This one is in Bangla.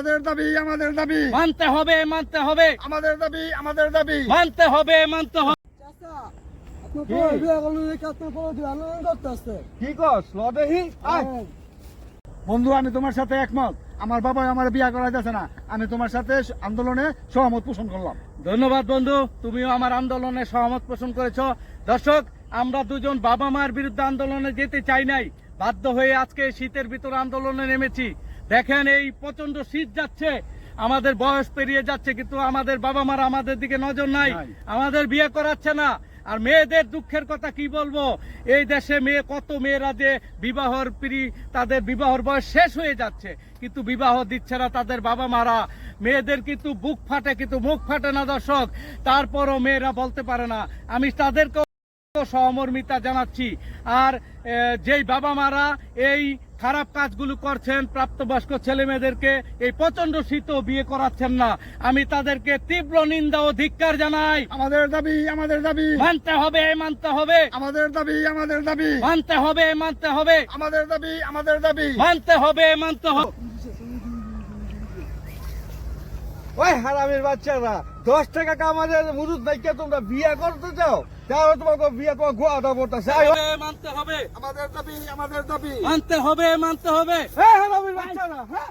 আমাদের দাবি মানতে হবে আমাদের দাবি মানতে হবে কি কস লদেহি বন্ধু, আমি তোমার সাথে একমত। আমার বাবা আমার বিয়া করাইতেছে না, আমি তোমার সাথে আন্দোলনে সহমত পোষণ করলাম। ধন্যবাদ বন্ধু, তুমিও আমার আন্দোলনে সহমত পোষণ করেছো। দর্শক, আমরা দুজন বাবা মায়ের বিরুদ্ধে আন্দোলনে যেতে চাই নাই, বাধ্য হয়ে আজকে শীতের ভিতরে আন্দোলনে নেমেছি। দেখেন, এই প্রচন্ড শীত যাচ্ছে, আমাদের বয়স পেরিয়ে যাচ্ছে, কিন্তু আমাদের বাবা মারা আমাদের দিকে নজর নাই, আমাদের বিয়ে করাচ্ছে না। আর মেয়েদের দুঃখের কথা কি বলবো, এই দেশে কত মেয়েরা যে বিবাহর তাদের বিবাহর বয়স শেষ হয়ে যাচ্ছে, কিন্তু বিবাহ দিচ্ছে না তাদের বাবা মারা। মেয়েদের কিন্তু বুক ফাটে, কিন্তু মুখ ফাটে না দর্শক, তারপরও মেয়েরা বলতে পারে না। আমি তাদেরকে সহমর্মিতা জানাচ্ছি। আর যেই বাবা মারা এই খারাপ কাজগুলো করছেন, প্রাপ্তবয়স্ক ছেলে মেয়েদেরকে এই প্রচন্ড শীত বিয়ে করাচ্ছেন না, আমি তাদেরকে তীব্র নিন্দা ও ধিক্কার জানাই। আমাদের দাবি মানতে হবে আমাদের দাবি মানতে হবে আমাদের দাবি মানতে হবে। ওই হারামির বাচ্চারা, 10 টাকা কামাদের মুরুদ নাইকে তোমরা বিয়ে করতে চাও, তাহলে তোমাকে বিয়ে তোমার গোয়াটা পড়তেছে। মানতে হবে আমাদের দাবি মানতে হবে হ্যাঁ হারামির বাচ্চারা, হ্যাঁ